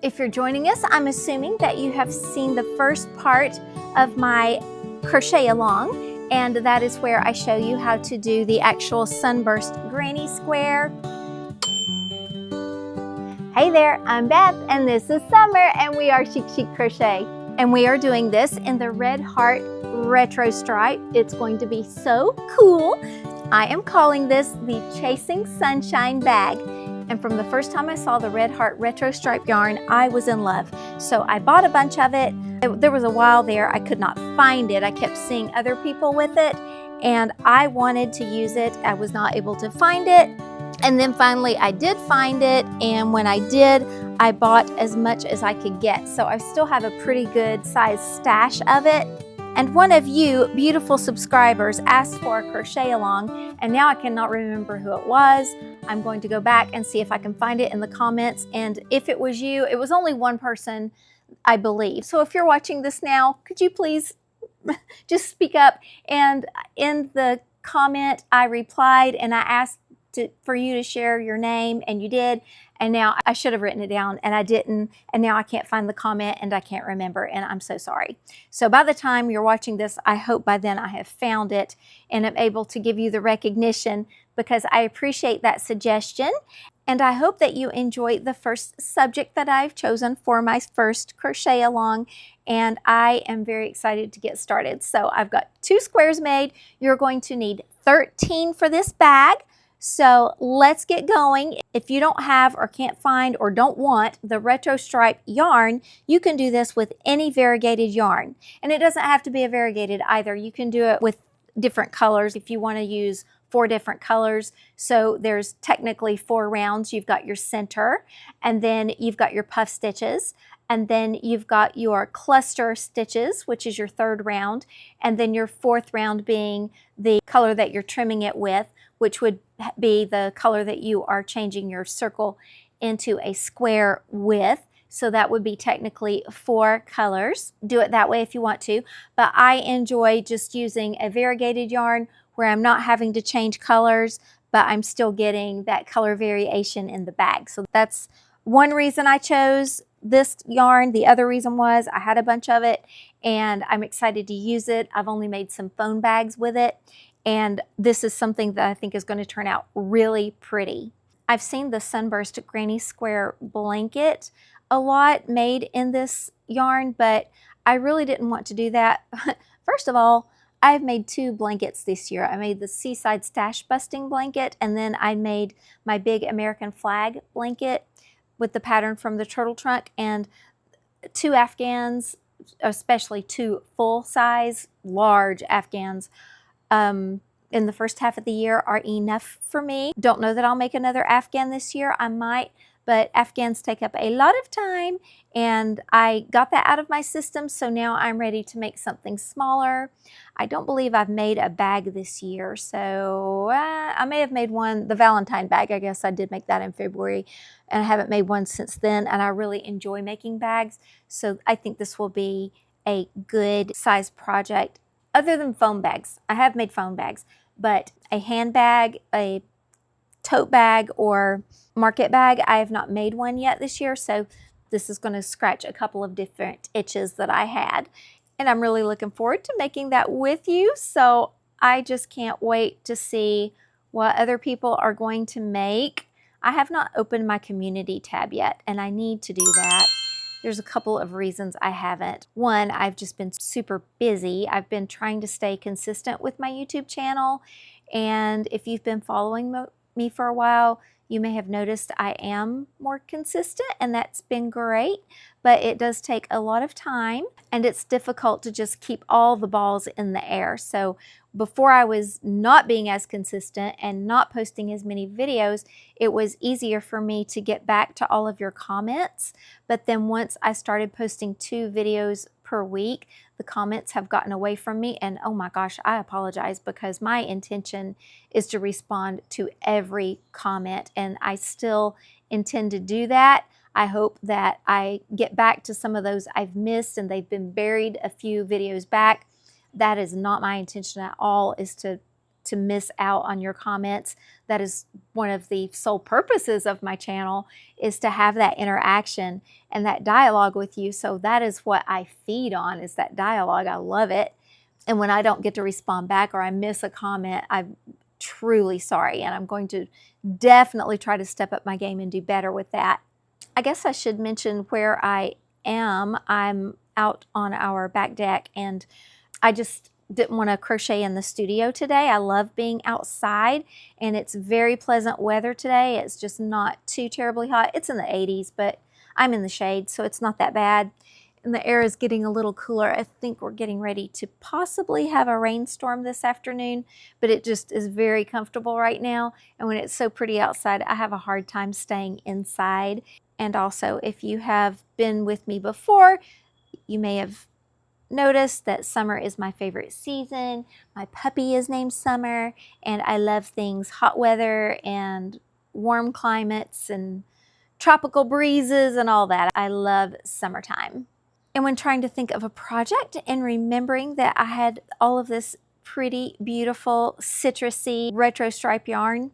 If you're joining us, I'm assuming that you have seen the first part of my crochet along, and that is where I show you how to do the actual sunburst granny square. Hey there, I'm Beth, and this is Summer, and we are Chic Chic Crochet. And we are doing this in the Red Heart Retro Stripe. It's going to be so cool. I am calling this the Chasing Sunshine bag. And from the first time I saw the Red Heart Retro Stripe yarn, I was in love. So I bought a bunch of it. There was a while there I could not find it. I kept seeing other people with it, and I wanted to use it. I was not able to find it. And then finally I did find it, and when I did, I bought as much as I could get. So I still have a pretty good size stash of it. And one of you beautiful subscribers asked for a crochet along, and now I cannot remember who it was. I'm going to go back and see if I can find it in the comments. And if it was you, it was only one person, I believe. So if you're watching this now, could you please just speak up? And in the comment, I replied and I asked for you to share your name, and you did. And now I should have written it down and I didn't, and now I can't find the comment and I can't remember, and I'm so sorry. So by the time you're watching this, I hope by then I have found it and am able to give you the recognition, because I appreciate that suggestion. And I hope that you enjoy the first subject that I've chosen for my first crochet along, and I am very excited to get started. So I've got 2 squares made. You're going to need 13 for this bag. So let's get going. If you don't have or can't find or don't want the retro stripe yarn, you can do this with any variegated yarn. And it doesn't have to be a variegated either. You can do it with different colors if you want to use 4 different colors. So there's technically 4 rounds. You've got your center, and then you've got your puff stitches, and then you've got your cluster stitches, which is your 3rd round, and then your 4th round being the color that you're trimming it with, which would be the color that you are changing your circle into a square with. So that would be technically 4 colors. Do it that way if you want to, but I enjoy just using a variegated yarn where I'm not having to change colors, but I'm still getting that color variation in the bag. So that's one reason I chose this yarn. The other reason was I had a bunch of it and I'm excited to use it. I've only made some phone bags with it, and this is something that I think is going to turn out really pretty. I've seen the Sunburst Granny Square blanket a lot made in this yarn, but I really didn't want to do that. First of all, I've made 2 blankets this year. I made the Seaside Stash Busting blanket, and then I made my big American flag blanket with the pattern from the turtle trunk, and 2 Afghans, especially 2 full-size large Afghans in the first half of the year are enough for me. Don't know that I'll make another Afghan this year. I might, but Afghans take up a lot of time, and I got that out of my system, so now I'm ready to make something smaller. I don't believe I've made a bag this year, so I may have made one, the Valentine bag. I guess I did make that in February, and I haven't made one since then, and I really enjoy making bags, so I think this will be a good size project. Other than foam bags, I have made foam bags, but a handbag, a tote bag, or market bag, I have not made one yet this year, so this is going to scratch a couple of different itches that I had, and I'm really looking forward to making that with you. So I just can't wait to see what other people are going to make. I have not opened my community tab yet, and I need to do that. There's a couple of reasons I haven't. One, I've just been super busy. I've been trying to stay consistent with my YouTube channel, and if you've been following me for a while, you may have noticed I am more consistent, and that's been great, but it does take a lot of time, and it's difficult to just keep all the balls in the air. So before I was not being as consistent and not posting as many videos, it was easier for me to get back to all of your comments. But then once I started posting 2 videos per week, the comments have gotten away from me, and oh my gosh, I apologize, because my intention is to respond to every comment, and I still intend to do that. I hope that I get back to some of those I've missed and they've been buried a few videos back. That is not my intention at all, is to to miss out on your comments. That is one of the sole purposes of my channel, is to have that interaction and that dialogue with you. So that is what I feed on, is that dialogue. I love it. And when I don't get to respond back or I miss a comment, I'm truly sorry. And I'm going to definitely try to step up my game and do better with that. I guess I should mention where I am. I'm out on our back deck, and I just didn't want to crochet in the studio today. I love being outside, and it's very pleasant weather today. It's just not too terribly hot. It's in the 80s, but I'm in the shade, so it's not that bad. And the air is getting a little cooler. I think we're getting ready to possibly have a rainstorm this afternoon, but it just is very comfortable right now. And when it's so pretty outside, I have a hard time staying inside. And also, if you have been with me before, you may have noticed that summer is my favorite season. My puppy is named Summer, and I love things hot weather and warm climates and tropical breezes and all that. I love summertime. And when trying to think of a project and remembering that I had all of this pretty, beautiful, citrusy retro stripe yarn,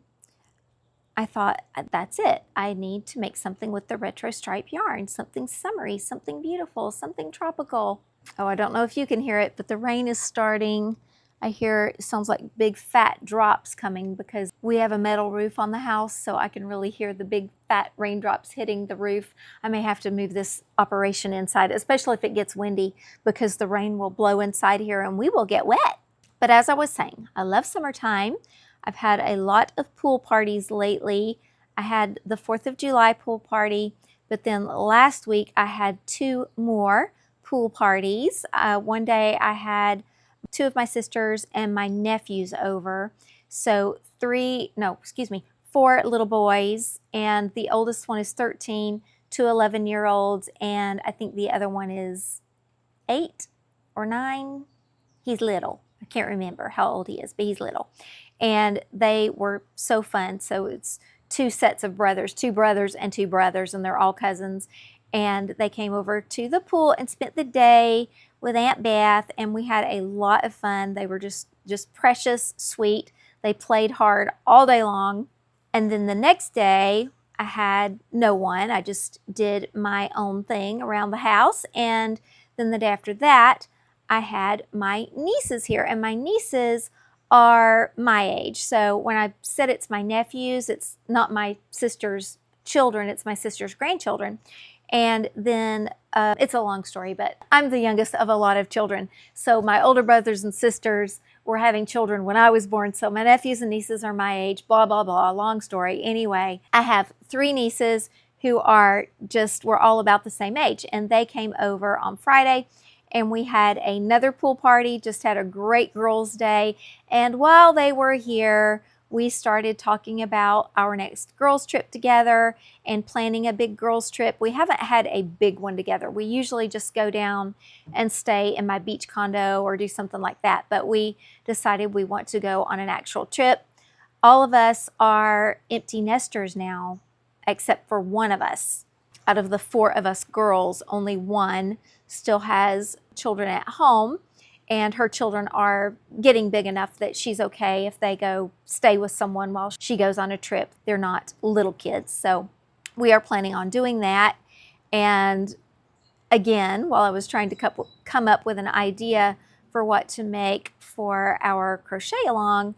I thought, that's it. I need to make something with the retro stripe yarn, something summery, something beautiful, something tropical. Oh, I don't know if you can hear it, but the rain is starting. I hear it sounds like big fat drops coming because we have a metal roof on the house, so I can really hear the big fat raindrops hitting the roof. I may have to move this operation inside, especially if it gets windy, because the rain will blow inside here and we will get wet. But as I was saying, I love summertime. I've had a lot of pool parties lately. I had the 4th of July pool party, but then last week I had 2 more pool parties. One day I had 2 of my sisters and my nephews over. So 4 little boys, and the oldest one is 13, 2 11-year-olds, and I think the other one is 8 or 9. He's little. I can't remember how old he is, but he's little. And they were so fun. So it's 2 sets of brothers, 2 brothers and 2 brothers, and they're all cousins. And they came over to the pool and spent the day with Aunt Beth, and we had a lot of fun. They were just precious sweet. They played hard all day long. And then the next day, I had no one. I just did my own thing around the house. And then the day after that, I had my nieces here, and my nieces are my age. So when I said it's my nephews, it's not my sister's children, it's my sister's grandchildren. And then it's a long story, but I'm the youngest of a lot of children. So my older brothers and sisters were having children when I was born. So my nephews and nieces are my age, blah, blah, blah, long story. Anyway, I have 3 nieces who are we're all about the same age. And they came over on Friday, and we had another pool party, just had a great girls' day. And while they were here, we started talking about our next girls' trip together and planning a big girls' trip. We haven't had a big one together. We usually just go down and stay in my beach condo or do something like that. But we decided we want to go on an actual trip. All of us are empty nesters now, except for one of us. Out of the 4 of us girls, only one still has children at home. And her children are getting big enough that she's okay if they go stay with someone while she goes on a trip. They're not little kids. So we are planning on doing that. And again, while I was trying to come up with an idea for what to make for our crochet along,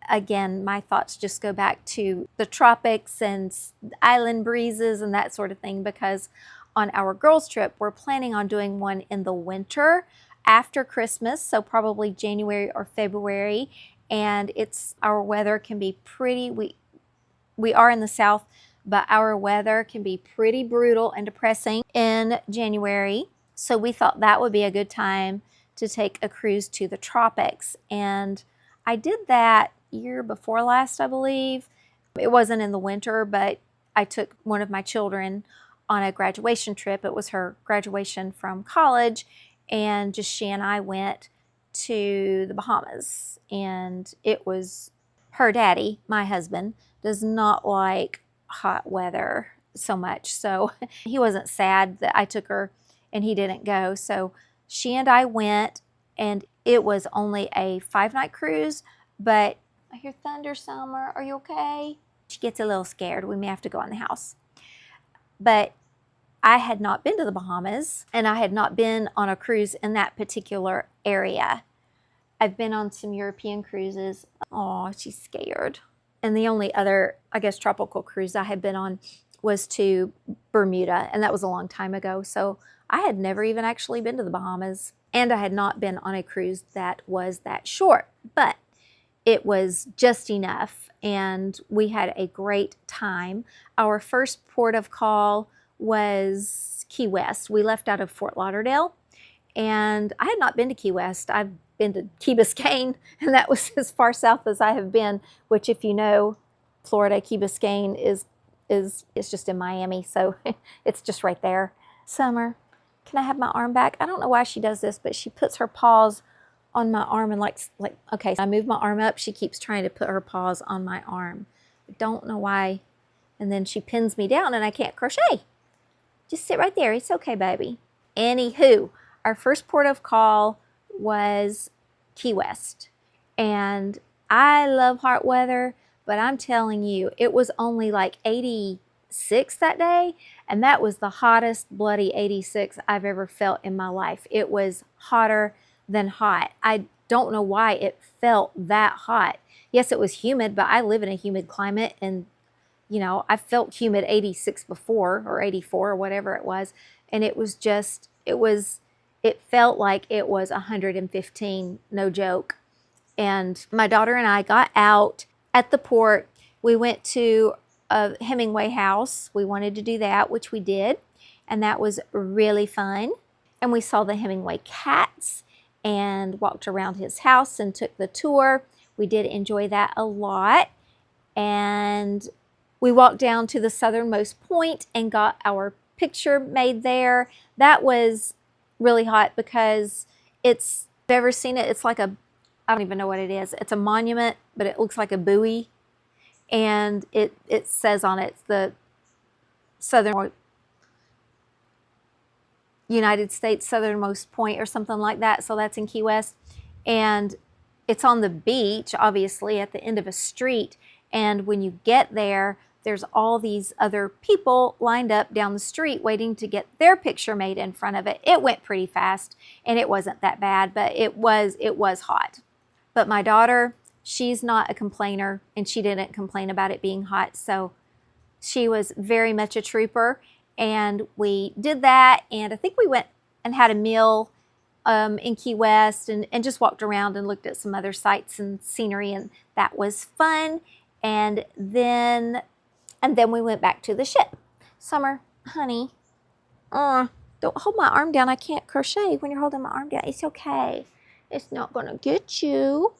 again, my thoughts just go back to the tropics and island breezes and that sort of thing, because on our girls' trip, we're planning on doing one in the winter after Christmas, so probably January or February. And our weather can be pretty, we are in the South, but our weather can be pretty brutal and depressing in January. So we thought that would be a good time to take a cruise to the tropics. And I did that year before last, I believe. It wasn't in the winter, but I took one of my children on a graduation trip. It was her graduation from college, and just she and I went to the Bahamas. And it was her daddy, my husband, does not like hot weather so much. So he wasn't sad that I took her and he didn't go. So she and I went, and it was only a 5-night cruise, but I hear thunder, Summer. Are you okay? She gets a little scared. We may have to go in the house. But I had not been to the Bahamas, and I had not been on a cruise in that particular area. I've been on some European cruises. Oh, she's scared. And the only other, I guess, tropical cruise I had been on was to Bermuda, and that was a long time ago. So I had never even actually been to the Bahamas, and I had not been on a cruise that was that short, but it was just enough, and we had a great time. Our first port of call was Key West. We left out of Fort Lauderdale, and I had not been to Key West. I've been to Key Biscayne, and that was as far south as I have been, which, if you know Florida, Key Biscayne is just in Miami, so it's just right there. Summer, can I have my arm back? I don't know why she does this, but she puts her paws on my arm and like okay, so I move my arm up, she keeps trying to put her paws on my arm. I don't know why. And then she pins me down and I can't crochet. Just sit right there. It's okay, baby. Anywho, our first port of call was Key West. And I love hot weather, but I'm telling you, it was only like 86 that day, and that was the hottest bloody 86 I've ever felt in my life. It was hotter than hot. I don't know why it felt that hot. Yes, it was humid, but I live in a humid climate, and you know, I felt humid 86 before, or 84 or whatever it was, and it was just, it felt like it was 115, no joke. And my daughter and I got out at the port. We went to a Hemingway house. We wanted to do that, which we did, and that was really fun. And we saw the Hemingway cats and walked around his house and took the tour. We did enjoy that a lot. And we walked down to the southernmost point and got our picture made there. That was really hot because it's, if you've ever seen it, it's like a, I don't even know what it is. It's a monument, but it looks like a buoy. And it says on it, the southern United States southernmost point or something like that. So that's in Key West. And it's on the beach, obviously, at the end of a street. And when you get there, there's all these other people lined up down the street waiting to get their picture made in front of it. It went pretty fast, and it wasn't that bad, but it was hot. But my daughter, she's not a complainer, and she didn't complain about it being hot. So she was very much a trooper, and we did that. And I think we went and had a meal in Key West and just walked around and looked at some other sights and scenery, and that was fun. And then we went back to the ship. Summer, honey, don't hold my arm down. I can't crochet when you're holding my arm down. It's okay. It's not gonna get you.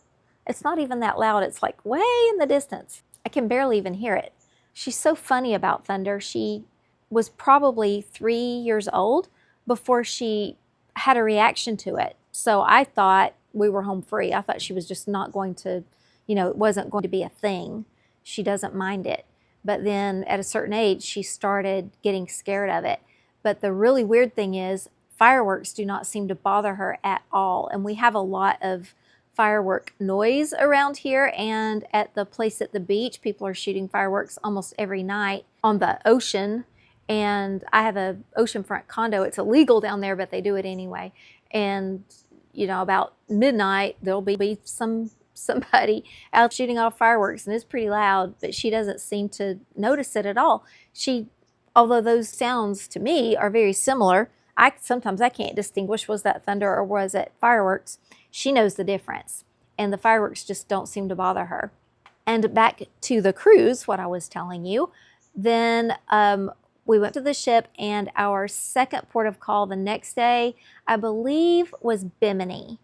It's not even that loud. It's like way in the distance. I can barely even hear it. She's so funny about thunder. She was probably 3 years old before she had a reaction to it. So I thought we were home free. I thought she was just not going to, you know, it wasn't going to be a thing. She doesn't mind it. But then at a certain age, she started getting scared of it. But the really weird thing is fireworks do not seem to bother her at all. And we have a lot of firework noise around here, and at the place at the beach, people are shooting fireworks almost every night on the ocean. And I have a oceanfront condo. It's illegal down there, but they do it anyway. And you know, about midnight, there'll be somebody out shooting off fireworks, and it's pretty loud, but she doesn't seem to notice it at all. Although those sounds to me are very similar, sometimes I can't distinguish, was that thunder or was it fireworks? She knows the difference, and the fireworks just don't seem to bother her. And back to the cruise, what I was telling you, then we went to the ship, and our second port of call the next day, I believe, was Bimini.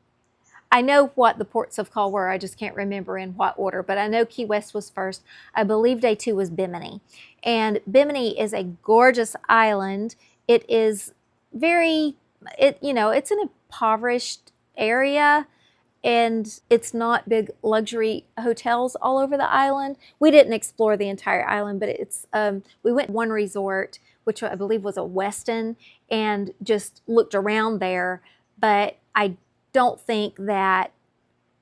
I know what the ports of call were, I just can't remember in what order, but I know Key West was first. I believe day 2 was Bimini. And Bimini is a gorgeous island. It is it's an impoverished area, and it's not big luxury hotels all over the island. We didn't explore the entire island, but we went to one resort, which I believe was a Westin, and just looked around there. But I don't think that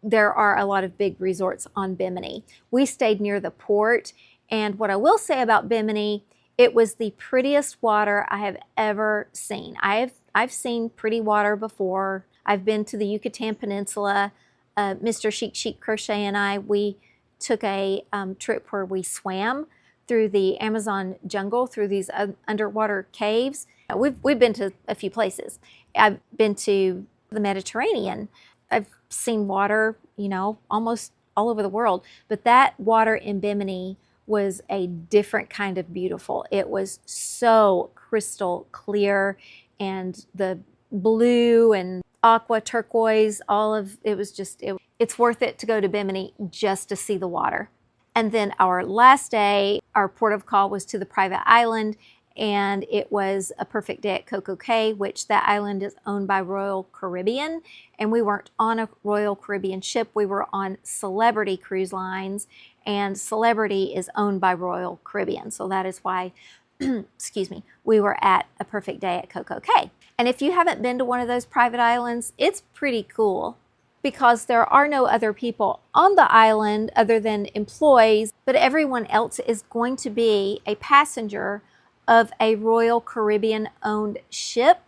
there are a lot of big resorts on Bimini. We stayed near the port, and what I will say about Bimini, it was the prettiest water I have ever seen. I've seen pretty water before. I've been to the Yucatan Peninsula. Mr. Chic Chic Crochet and I, we took a trip where we swam through the Amazon jungle, through these underwater caves. We've been to a few places. I've been to the Mediterranean. I've seen water, you know, almost all over the world, but that water in Bimini was a different kind of beautiful. It was so crystal clear, and the blue and aqua turquoise, all of it was just, it's worth it to go to Bimini just to see the water. And then our last day, our port of call was to the private island, and it was a perfect day at Coco Cay, which that island is owned by Royal Caribbean. And we weren't on a Royal Caribbean ship, we were on Celebrity Cruise Lines, and Celebrity is owned by Royal Caribbean. So that is why, excuse me, we were at a perfect day at Coco Cay. And if you haven't been to one of those private islands, it's pretty cool, because there are no other people on the island other than employees, but everyone else is going to be a passenger of a Royal Caribbean owned ship.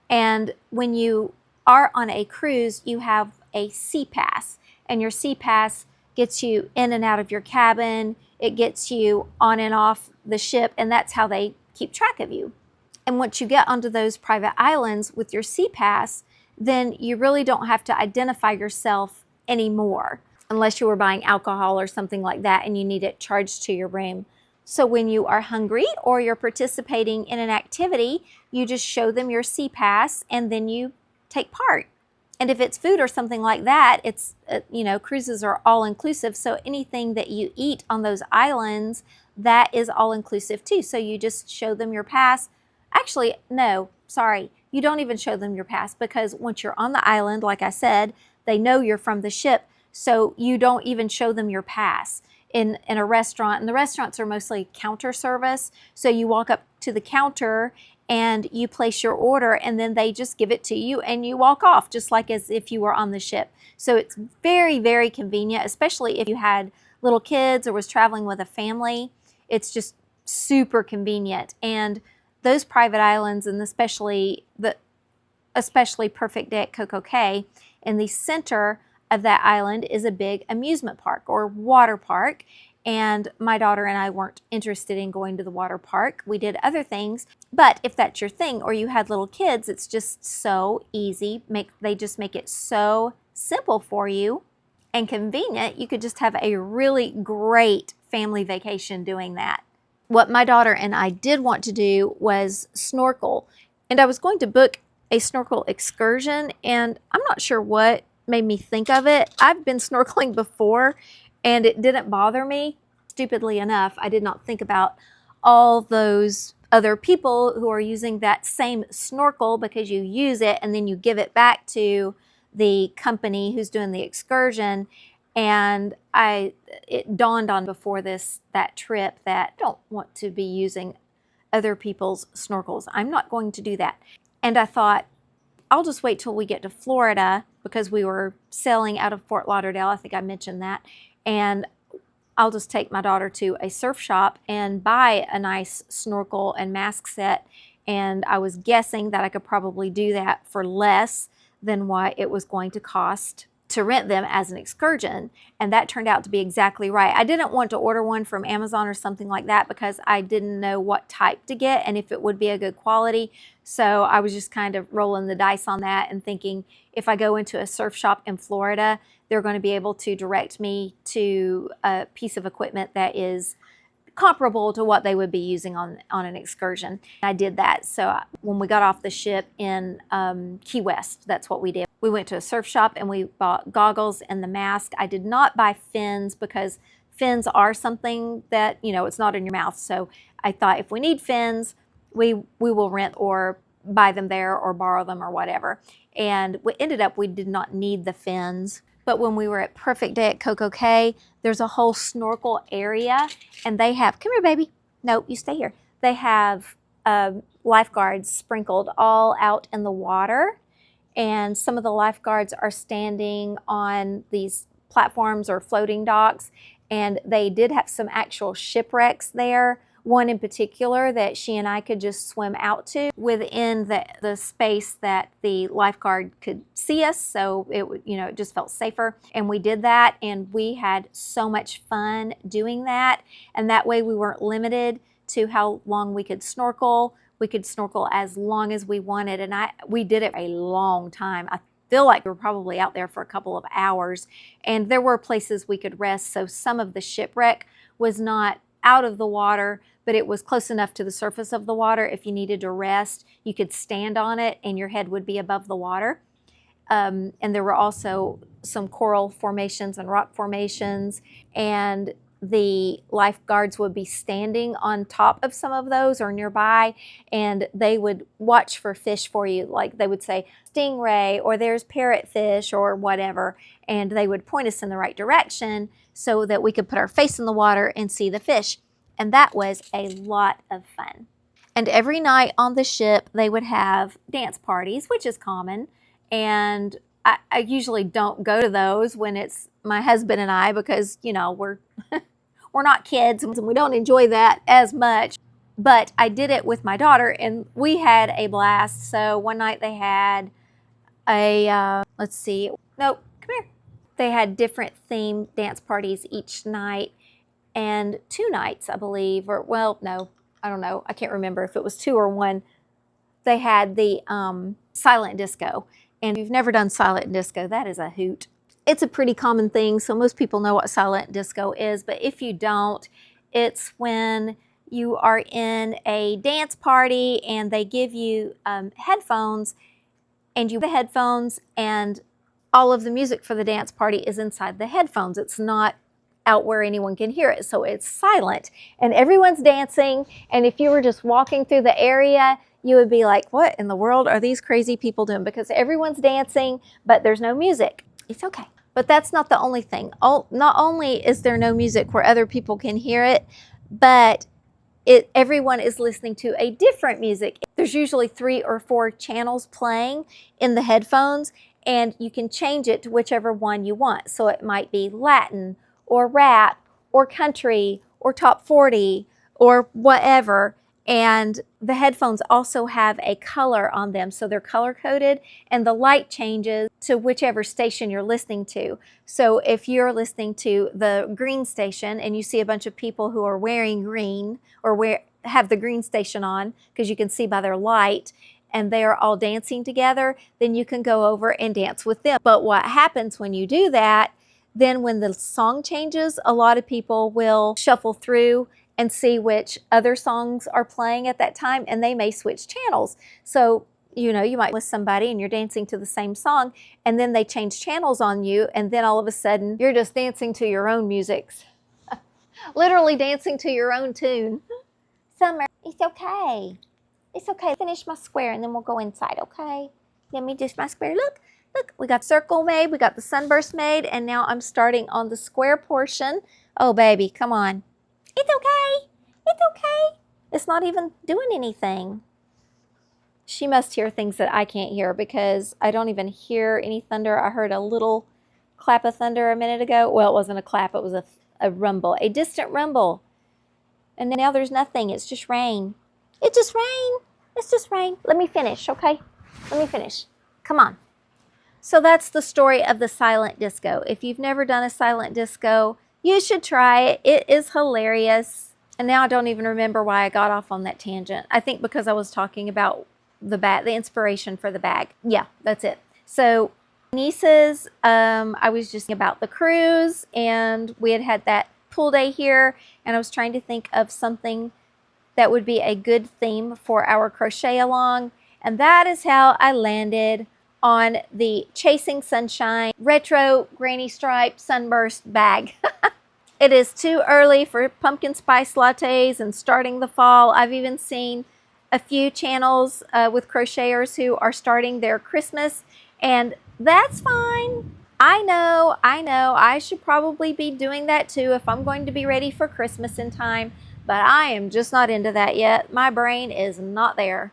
And when you are on a cruise, you have a sea pass, and your sea pass gets you in and out of your cabin. It gets you on and off the ship, and that's how they keep track of you. And once you get onto those private islands with your sea pass, then you really don't have to identify yourself anymore, unless you were buying alcohol or something like that and you need it charged to your room. So when you are hungry or you're participating in an activity, you just show them your sea pass and then you take part. And if it's food or something like that, it's, you know, cruises are all inclusive. So anything that you eat on those islands, that is all inclusive too. So you just show them your pass. Actually, no, sorry. You don't even show them your pass, because once you're on the island, like I said, they know you're from the ship. So you don't even show them your pass in a restaurant. And the restaurants are mostly counter service. So you walk up to the counter and you place your order, and then they just give it to you and you walk off, just like as if you were on the ship. So it's very, very convenient, especially if you had little kids or was traveling with a family. It's just super convenient. And those private islands, and especially Perfect Day at Coco Cay, in the center of that island is a big amusement park or water park. And my daughter and I weren't interested in going to the water park. We did other things. But if that's your thing, or you had little kids, it's just so easy. They just make it so simple for you and convenient. You could just have a really great family vacation doing that. What my daughter and I did want to do was snorkel. And I was going to book a snorkel excursion, and I'm not sure what made me think of it. I've been snorkeling before and it didn't bother me. Stupidly enough, I did not think about all those other people who are using that same snorkel, because you use it and then you give it back to the company who's doing the excursion. And it dawned on before that trip that I don't want to be using other people's snorkels. I'm not going to do that. And I thought, I'll just wait till we get to Florida, because we were sailing out of Fort Lauderdale. I think I mentioned that. And I'll just take my daughter to a surf shop and buy a nice snorkel and mask set. And I was guessing that I could probably do that for less than what it was going to cost to rent them as an excursion. And that turned out to be exactly right. I didn't want to order one from Amazon or something like that, because I didn't know what type to get and if it would be a good quality. So I was just kind of rolling the dice on that and thinking, if I go into a surf shop in Florida, they're going to be able to direct me to a piece of equipment that is comparable to what they would be using on an excursion. I did that. So when we got off the ship in Key West, that's what we did. We went to a surf shop and we bought goggles and the mask. I did not buy fins, because fins are something that, you know, it's not in your mouth. So I thought, if we need fins, we will rent or buy them there or borrow them or whatever. And we ended up, we did not need the fins. But when we were at Perfect Day at Coco Cay, there's a whole snorkel area, and they have, come here, baby. No, you stay here. They have lifeguards sprinkled all out in the water. and some of the lifeguards are standing on these platforms or floating docks, and they did have some actual shipwrecks there. One in particular that she and I could just swim out to within the space that the lifeguard could see us, so it would, you know, it just felt safer. And we did that, and we had so much fun doing that. And that way we weren't limited to how long we could snorkel. We could snorkel as long as we wanted, and we did it a long time. I feel like we were probably out there for a couple of hours, and there were places we could rest. So some of the shipwreck was not out of the water, but it was close enough to the surface of the water. If you needed to rest, you could stand on it and your head would be above the water. And there were also some coral formations and rock formations, and the lifeguards would be standing on top of some of those or nearby, and they would watch for fish for you. Like they would say stingray, or there's parrotfish, or whatever, and they would point us in the right direction so that we could put our face in the water and see the fish. And that was a lot of fun. And every night on the ship they would have dance parties, which is common, and I usually don't go to those when it's my husband and I, because, you know, we're not kids and we don't enjoy that as much. But I did it with my daughter and we had a blast. So one night they had let's see, no, come here. They had different themed dance parties each night, and 2 nights, I believe, or well, no, I don't know. I can't remember if it was 2 or 1. They had the silent disco. And if you've never done silent disco, that is a hoot. It's a pretty common thing, so most people know what silent disco is, but if you don't, it's when you are in a dance party and they give you headphones, and you have the headphones and all of the music for the dance party is inside the headphones. It's not out where anyone can hear it, so it's silent and everyone's dancing. And if you were just walking through the area, you would be like, what in the world are these crazy people doing? Because everyone's dancing, but there's no music. It's okay. But that's not the only thing. Not only is there no music where other people can hear it, but everyone is listening to a different music. There's usually 3 or 4 channels playing in the headphones, and you can change it to whichever one you want. So it might be Latin or rap or country or top 40 or whatever. And the headphones also have a color on them, so they're color coded, and the light changes to whichever station you're listening to. So if you're listening to the green station and you see a bunch of people who are wearing green or have the green station on, because you can see by their light, and they are all dancing together, then you can go over and dance with them. But what happens when you do that, then when the song changes, a lot of people will shuffle through and see which other songs are playing at that time, and they may switch channels. So, you know, you might be with somebody and you're dancing to the same song, and then they change channels on you, and then all of a sudden you're just dancing to your own music. Literally dancing to your own tune. Summer, it's okay. It's okay. Finish my square and then we'll go inside, okay? Let me just my square. Look, we got circle made, we got the sunburst made, and now I'm starting on the square portion. Oh, baby, come on. It's okay. It's okay. It's not even doing anything. She must hear things that I can't hear, because I don't even hear any thunder. I heard a little clap of thunder a minute ago. Well, it wasn't a clap. It was a rumble, a distant rumble. And now there's nothing. It's just rain. It's just rain. It's just rain. Let me finish, okay? Let me finish. Come on. So that's the story of the silent disco. If you've never done a silent disco, you should try it. It is hilarious. And now I don't even remember why I got off on that tangent. I think because I was talking about the inspiration for the bag. Yeah, that's it. So nieces, I was just thinking about the cruise, and we had that pool day here, and I was trying to think of something that would be a good theme for our crochet along. And that is how I landed on the Chasing Sunshine Retro Granny Stripe Sunburst bag. It is too early for pumpkin spice lattes and starting the fall. I've even seen a few channels with crocheters who are starting their Christmas, and that's fine. I know, I should probably be doing that too if I'm going to be ready for Christmas in time, but I am just not into that yet. My brain is not there.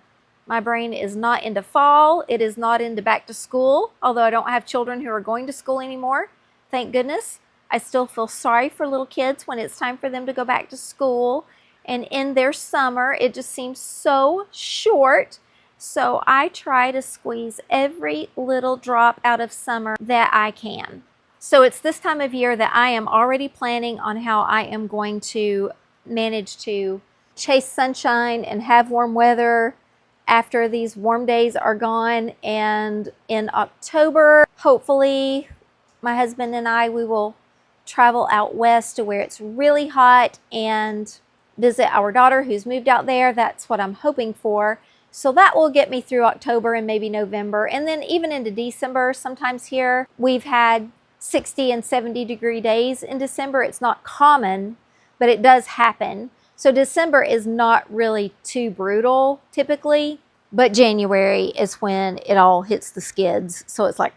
My brain is not into fall. It is not into back to school, although I don't have children who are going to school anymore. Thank goodness. I still feel sorry for little kids when it's time for them to go back to school and in their summer. It just seems so short. So I try to squeeze every little drop out of summer that I can. So it's this time of year that I am already planning on how I am going to manage to chase sunshine and have warm weather after these warm days are gone. And in October, hopefully, my husband and I, we will travel out west to where it's really hot and visit our daughter who's moved out there. That's what I'm hoping for. So that will get me through October and maybe November. And then even into December, sometimes here, we've had 60 and 70 degree days in December. It's not common, but it does happen. So December is not really too brutal typically, but January is when it all hits the skids. So it's like,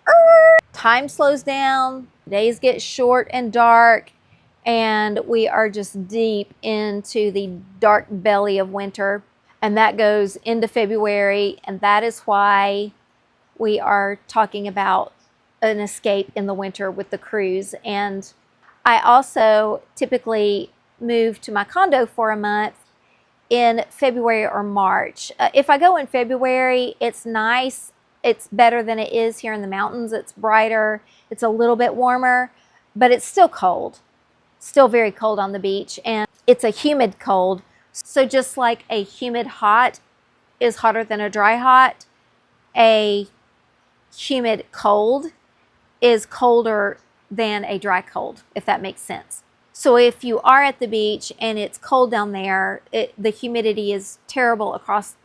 time slows down, days get short and dark, and we are just deep into the dark belly of winter. And that goes into February, and that is why we are talking about an escape in the winter with the cruise. And I also typically move to my condo for a month in February or March. If I go in February, it's nice. It's better than it is here in the mountains. It's brighter. It's a little bit warmer, but it's still cold. Still very cold on the beach, and it's a humid cold. So just like a humid hot is hotter than a dry hot, a humid cold is colder than a dry cold, if that makes sense. So if you are at the beach and it's cold down there, the humidity is terrible across,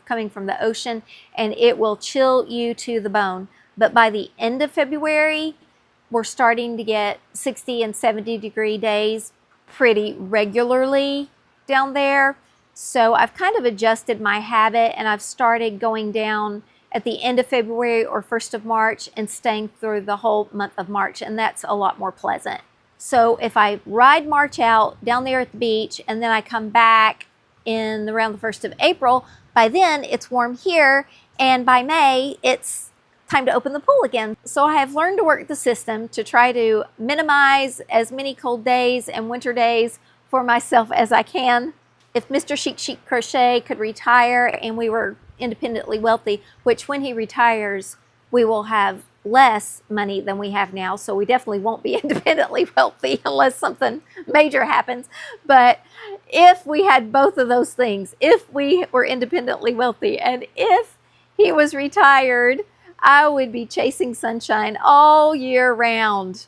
coming from the ocean, and it will chill you to the bone. But by the end of February, we're starting to get 60 and 70 degree days pretty regularly down there. So I've kind of adjusted my habit, and I've started going down at the end of February or 1st of March and staying through the whole month of March, and that's a lot more pleasant. So if I ride March out down there at the beach and then I come back around the 1st of April, by then it's warm here, and by May it's time to open the pool again. So I have learned to work the system to try to minimize as many cold days and winter days for myself as I can. If Mr. Chic Crochet could retire and we were independently wealthy, which when he retires, we will have less money than we have now. So we definitely won't be independently wealthy unless something major happens. But if we had both of those things, if we were independently wealthy and if he was retired, I would be chasing sunshine all year round.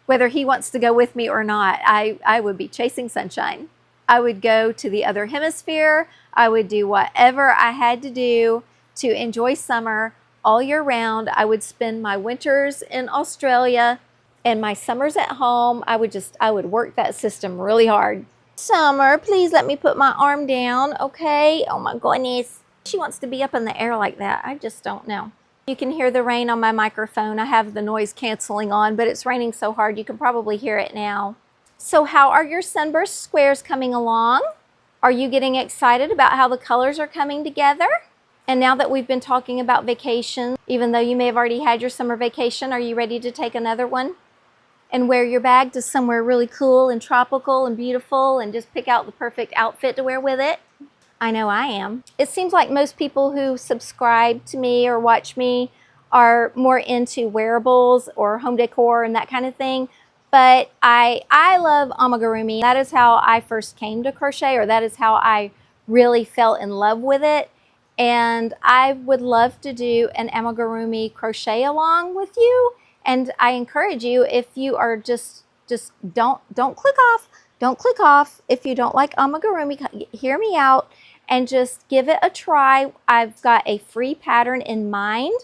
Whether he wants to go with me or not, I would be chasing sunshine. I would go to the other hemisphere. I would do whatever I had to do to enjoy summer all year round. I would spend my winters in Australia and my summers at home. I would work that system really hard. Summer, please let me put my arm down, okay? Oh my goodness. She wants to be up in the air like that. I just don't know. You can hear the rain on my microphone. I have the noise canceling on, but it's raining so hard you can probably hear it now. So how are your sunburst squares coming along? Are you getting excited about how the colors are coming together? And now that we've been talking about vacation, even though you may have already had your summer vacation, are you ready to take another one and wear your bag to somewhere really cool and tropical and beautiful and just pick out the perfect outfit to wear with it? I know I am. It seems like most people who subscribe to me or watch me are more into wearables or home decor and that kind of thing. But I love amigurumi. That is how I first came to crochet, or that is how I really fell in love with it. And I would love to do an amigurumi crochet along with you. And I encourage you, if you are just don't click off. Don't click off if you don't like amigurumi. Hear me out and just give it a try. I've got a free pattern in mind,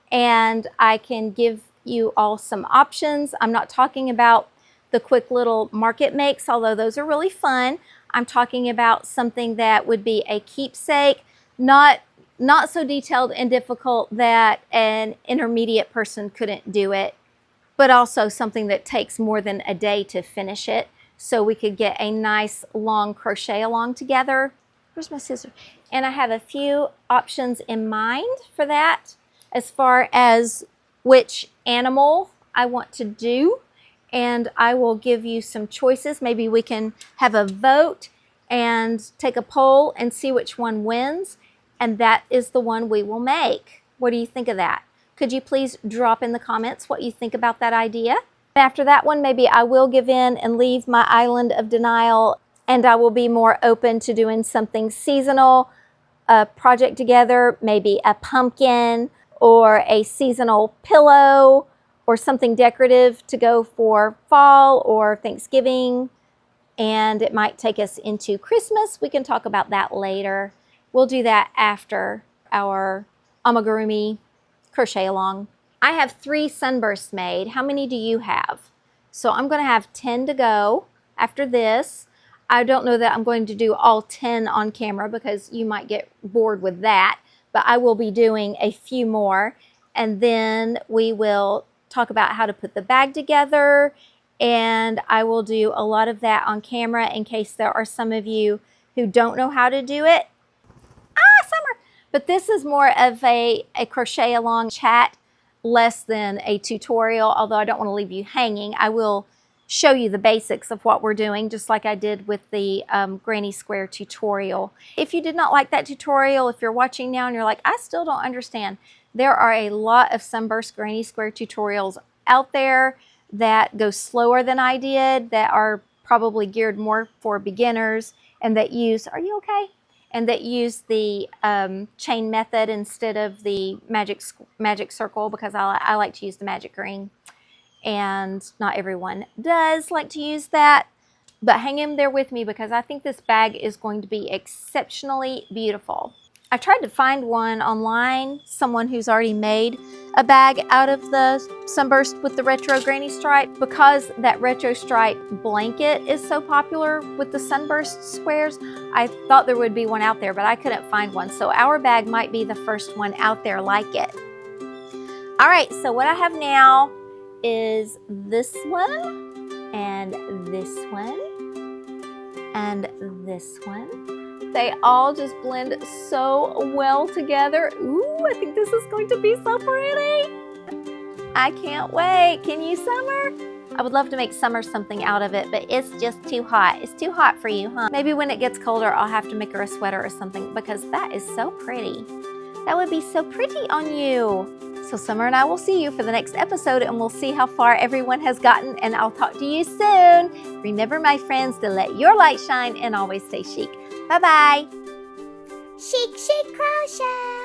and I can give you all some options. I'm not talking about the quick little market makes, although those are really fun. I'm talking about something that would be a keepsake, not so detailed and difficult that an intermediate person couldn't do it, but also something that takes more than a day to finish it, so we could get a nice long crochet along together. Where's my scissors? And I have a few options in mind for that as far as which animal I want to do. And I will give you some choices. Maybe we can have a vote and take a poll and see which one wins. And that is the one we will make. What do you think of that? Could you please drop in the comments what you think about that idea? After that one, maybe I will give in and leave my island of denial, and I will be more open to doing something seasonal, a project together, maybe a pumpkin or a seasonal pillow or something decorative to go for fall or Thanksgiving. And it might take us into Christmas. We can talk about that later. We'll do that after our amigurumi crochet along. I have 3 sunbursts made. How many do you have? So I'm going to have 10 to go after this. I don't know that I'm going to do all 10 on camera because you might get bored with that, but I will be doing a few more, and then we will talk about how to put the bag together, and I will do a lot of that on camera in case there are some of you who don't know how to do it. Summer! But this is more of a crochet along chat, less than a tutorial, although I don't want to leave you hanging. I will show you the basics of what we're doing, just like I did with the granny square tutorial. If you did not like that tutorial, if you're watching now and you're like, I still don't understand, there are a lot of sunburst granny square tutorials out there that go slower than I did, that are probably geared more for beginners, and that use, are you okay? And that use the chain method instead of the magic circle, because I like to use the magic ring. And not everyone does like to use that. But hang in there with me because I think this bag is going to be exceptionally beautiful. I tried to find one online, someone who's already made a bag out of the sunburst with the retro granny stripe. Because that retro stripe blanket is so popular with the sunburst squares, I thought there would be one out there, but I couldn't find one. So our bag might be the first one out there like it. All right, so what I have now is this one, and this one, and this one. They all just blend so well together. Ooh, I think this is going to be so pretty. I can't wait. Can you, Summer? I would love to make Summer something out of it, but it's just too hot. It's too hot for you, huh? Maybe when it gets colder, I'll have to make her a sweater or something because that is so pretty. That would be so pretty on you. So Summer and I will see you for the next episode, and we'll see how far everyone has gotten, and I'll talk to you soon. Remember, my friends, to let your light shine and always stay chic. Bye-bye. Chic, chic crochet.